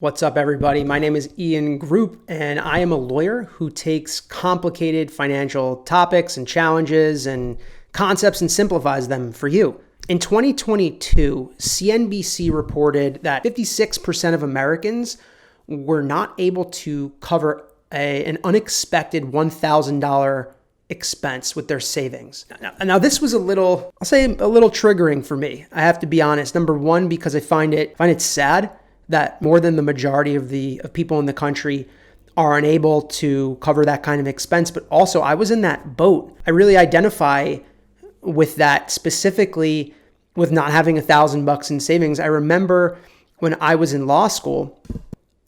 What's up, everybody? My name is Ian Group, and I am a lawyer who takes complicated financial topics and challenges and concepts and simplifies them for you. In 2022, CNBC reported that 56% of Americans were not able to cover an unexpected $1,000 expense with their savings. Now, this was a little triggering for me. I have to be honest. Number one, because I find it sad that more than the majority of people in the country are unable to cover that kind of expense. But also, I was in that boat. I really identify with that, specifically with not having $1,000 in savings. I remember when I was in law school,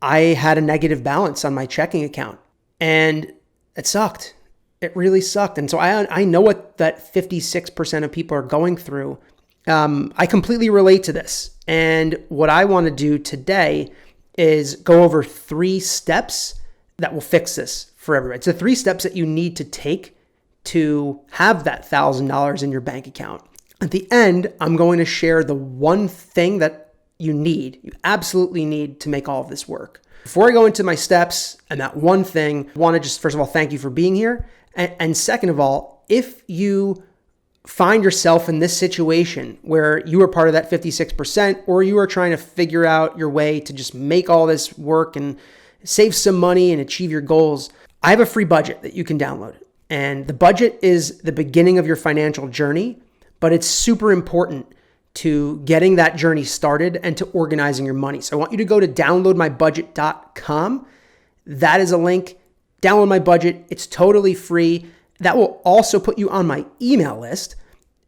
I had a negative balance on my checking account, and it sucked. It really sucked. And so I know what that 56% of people are going through. I completely relate to this. And what I want to do today is go over 3 steps that will fix this for everybody. It's the 3 steps that you need to take to have that $1,000 in your bank account. At the end, I'm going to share the one thing that you absolutely need to make all of this work. Before I go into my steps and that one thing, I want to just, first of all, thank you for being here. And second of all, if you find yourself in this situation where you are part of that 56%, or you are trying to figure out your way to just make all this work and save some money and achieve your goals, I have a free budget that you can download. And the budget is the beginning of your financial journey, but it's super important to getting that journey started and to organizing your money. So I want you to go to downloadmybudget.com. That is a link. Download my budget. It's totally free. That will also put you on my email list,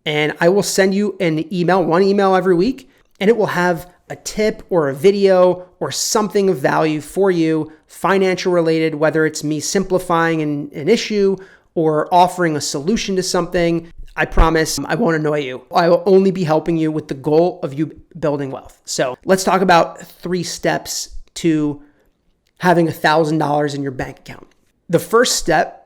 and I will send you one email every week, and it will have a tip or a video or something of value for you, financial related, whether it's me simplifying an issue or offering a solution to something. I promise I won't annoy you. I will only be helping you with the goal of you building wealth. So let's talk about 3 steps to having $1,000 in your bank account. The first step,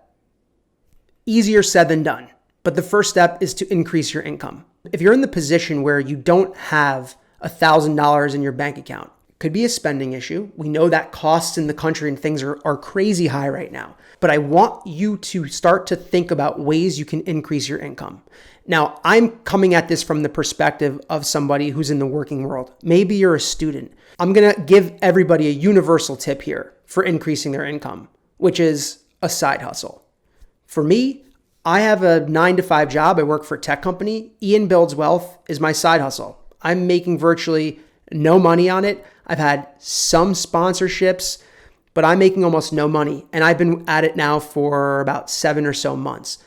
easier said than done, but the first step is to increase your income. If you're in the position where you don't have $1,000 in your bank account, it could be a spending issue. We know that costs in the country and things are crazy high right now, but I want you to start to think about ways you can increase your income. Now, I'm coming at this from the perspective of somebody who's in the working world. Maybe you're a student. I'm going to give everybody a universal tip here for increasing their income, which is a side hustle. For me, I have a 9-to-5 job. I work for a tech company. Ian Builds Wealth is my side hustle. I'm making virtually no money on it. I've had some sponsorships, but I'm making almost no money. And I've been at it now for about 7 or so months.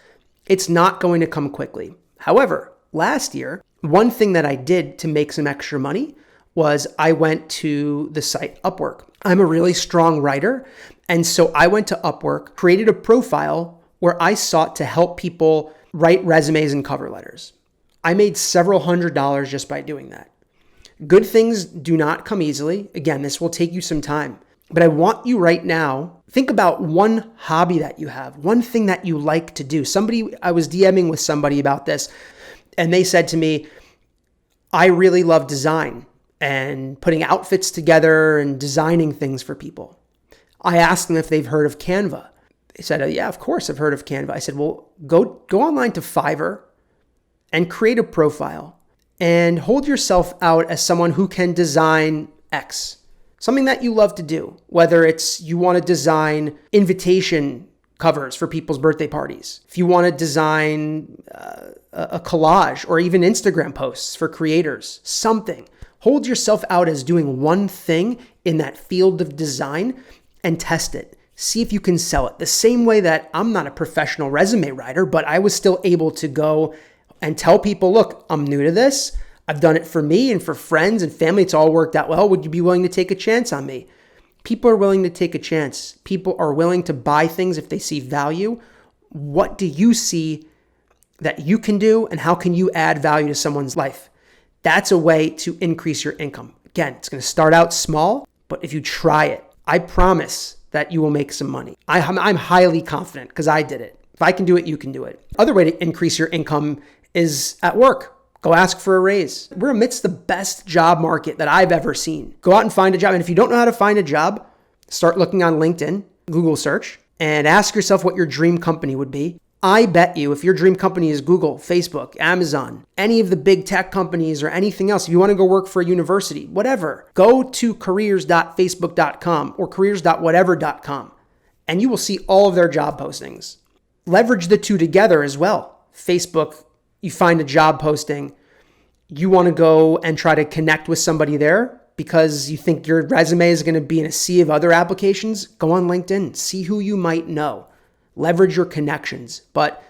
It's not going to come quickly. However, last year, one thing that I did to make some extra money was I went to the site Upwork. I'm a really strong writer. And so I went to Upwork, created a profile where I sought to help people write resumes and cover letters. I made several $100s just by doing that. Good things do not come easily. Again, this will take you some time, but I want you right now, think about one hobby that you have, one thing that you like to do. I was DMing with somebody about this, and they said to me, I really love design and putting outfits together and designing things for people. I asked them if they've heard of Canva. They said, yeah, of course I've heard of Canva. I said, well, go online to Fiverr and create a profile and hold yourself out as someone who can design X, something that you love to do, whether it's you want to design invitation covers for people's birthday parties, if you want to design a collage or even Instagram posts for creators, something. Hold yourself out as doing one thing in that field of design and test it. See if you can sell it. The same way that I'm not a professional resume writer, but I was still able to go and tell people, look, I'm new to this. I've done it for me and for friends and family. It's all worked out well. Would you be willing to take a chance on me? People are willing to take a chance. People are willing to buy things if they see value. What do you see that you can do, and how can you add value to someone's life? That's a way to increase your income. Again, it's going to start out small, but if you try it, I promise that you will make some money. I'm highly confident because I did it. If I can do it, you can do it. Other way to increase your income is at work. Go ask for a raise. We're amidst the best job market that I've ever seen. Go out and find a job. And if you don't know how to find a job, start looking on LinkedIn, Google search, and ask yourself what your dream company would be. I bet you if your dream company is Google, Facebook, Amazon, any of the big tech companies or anything else, if you want to go work for a university, whatever, go to careers.facebook.com or careers.whatever.com and you will see all of their job postings. Leverage the two together as well. Facebook, you find a job posting, you want to go and try to connect with somebody there because you think your resume is going to be in a sea of other applications. Go on LinkedIn, see who you might know. Leverage your connections. But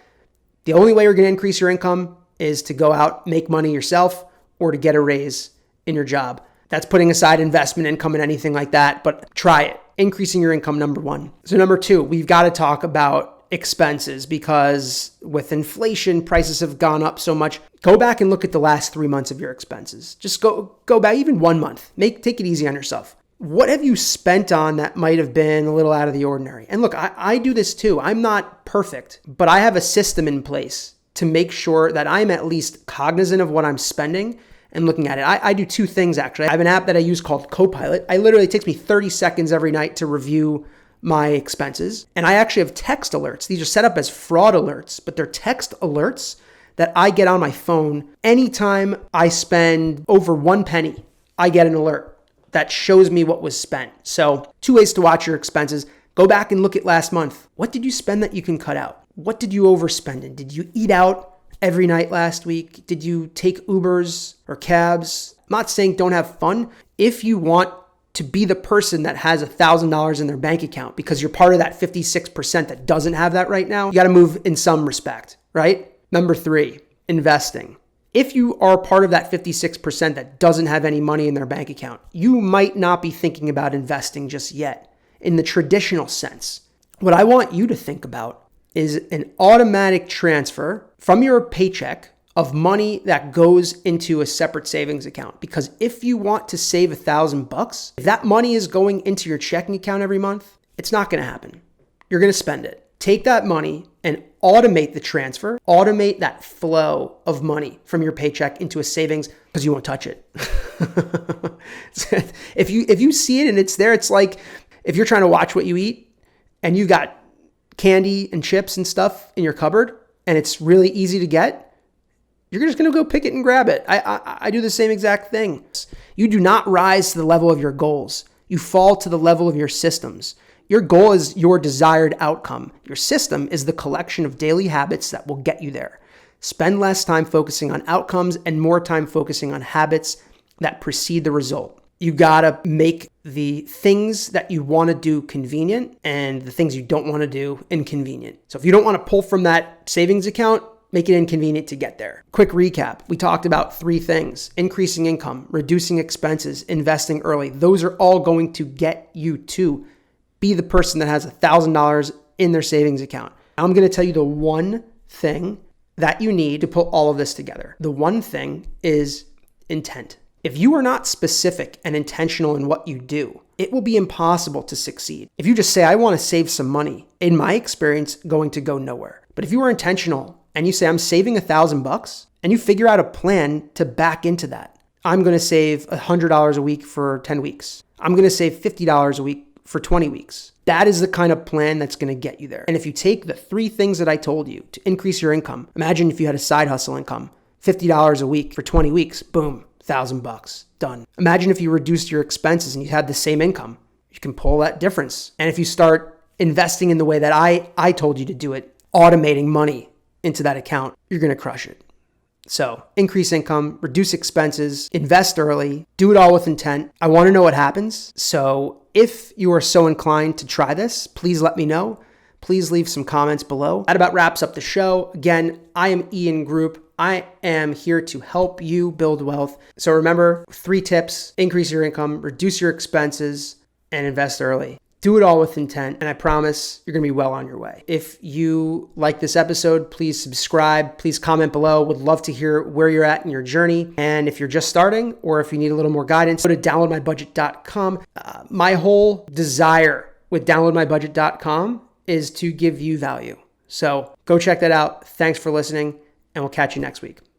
the only way you're going to increase your income is to go out, make money yourself, or to get a raise in your job. That's putting aside investment income and anything like that, but try it. Increasing your income, number one. So number two, we've got to talk about expenses because with inflation, prices have gone up so much. Go back and look at the last 3 months of your expenses. Just go back even 1 month. Take it easy on yourself. What have you spent on that might have been a little out of the ordinary? And look, I do this too. I'm not perfect, but I have a system in place to make sure that I'm at least cognizant of what I'm spending and looking at it. I do two things actually. I have an app that I use called Copilot. It takes me 30 seconds every night to review my expenses. And I actually have text alerts. These are set up as fraud alerts, but they're text alerts that I get on my phone. Anytime I spend over 1 penny, I get an alert that shows me what was spent. So 2 ways to watch your expenses. Go back and look at last month. What did you spend that you can cut out? What did you overspend in? Did you eat out every night last week? Did you take Ubers or cabs? I'm not saying don't have fun. If you want to be the person that has $1,000 in their bank account because you're part of that 56% that doesn't have that right now, you got to move in some respect, right? Number 3, investing. If you are part of that 56% that doesn't have any money in their bank account, you might not be thinking about investing just yet in the traditional sense. What I want you to think about is an automatic transfer from your paycheck of money that goes into a separate savings account. Because if you want to save $1,000, if that money is going into your checking account every month, it's not going to happen. You're going to spend it. Take that money and automate the transfer, automate that flow of money from your paycheck into a savings because you won't touch it. If you see it and it's there, it's like if you're trying to watch what you eat and you've got candy and chips and stuff in your cupboard and it's really easy to get, you're just going to go pick it and grab it. I do the same exact thing. You do not rise to the level of your goals. You fall to the level of your systems. Your goal is your desired outcome. Your system is the collection of daily habits that will get you there. Spend less time focusing on outcomes and more time focusing on habits that precede the result. You gotta make the things that you wanna do convenient and the things you don't wanna do inconvenient. So if you don't wanna pull from that savings account, make it inconvenient to get there. Quick recap. We talked about 3 things: increasing income, reducing expenses, investing early. Those are all going to get you to be the person that has $1,000 in their savings account. I'm going to tell you the one thing that you need to put all of this together. The one thing is intent. If you are not specific and intentional in what you do, it will be impossible to succeed. If you just say, I want to save some money, in my experience, going to go nowhere. But if you are intentional and you say, I'm saving $1,000 and you figure out a plan to back into that. I'm going to save $100 a week for 10 weeks. I'm going to save $50 a week for 20 weeks. That is the kind of plan that's going to get you there. And if you take the 3 things that I told you to increase your income, imagine if you had a side hustle income, $50 a week for 20 weeks, boom, $1,000, done. Imagine if you reduced your expenses and you had the same income. You can pull that difference. And if you start investing in the way that I told you to do it, automating money into that account, you're going to crush it. So increase income, reduce expenses, invest early, do it all with intent. I want to know what happens. So if you are so inclined to try this, please let me know. Please leave some comments below. That about wraps up the show. Again, I am Ian Group. I am here to help you build wealth. So remember, 3 tips: increase your income, reduce your expenses, and invest early. Do it all with intent, and I promise you're going to be well on your way. If you like this episode, please subscribe. Please comment below. Would love to hear where you're at in your journey. And if you're just starting or if you need a little more guidance, go to downloadmybudget.com. My whole desire with downloadmybudget.com is to give you value. So go check that out. Thanks for listening, and we'll catch you next week.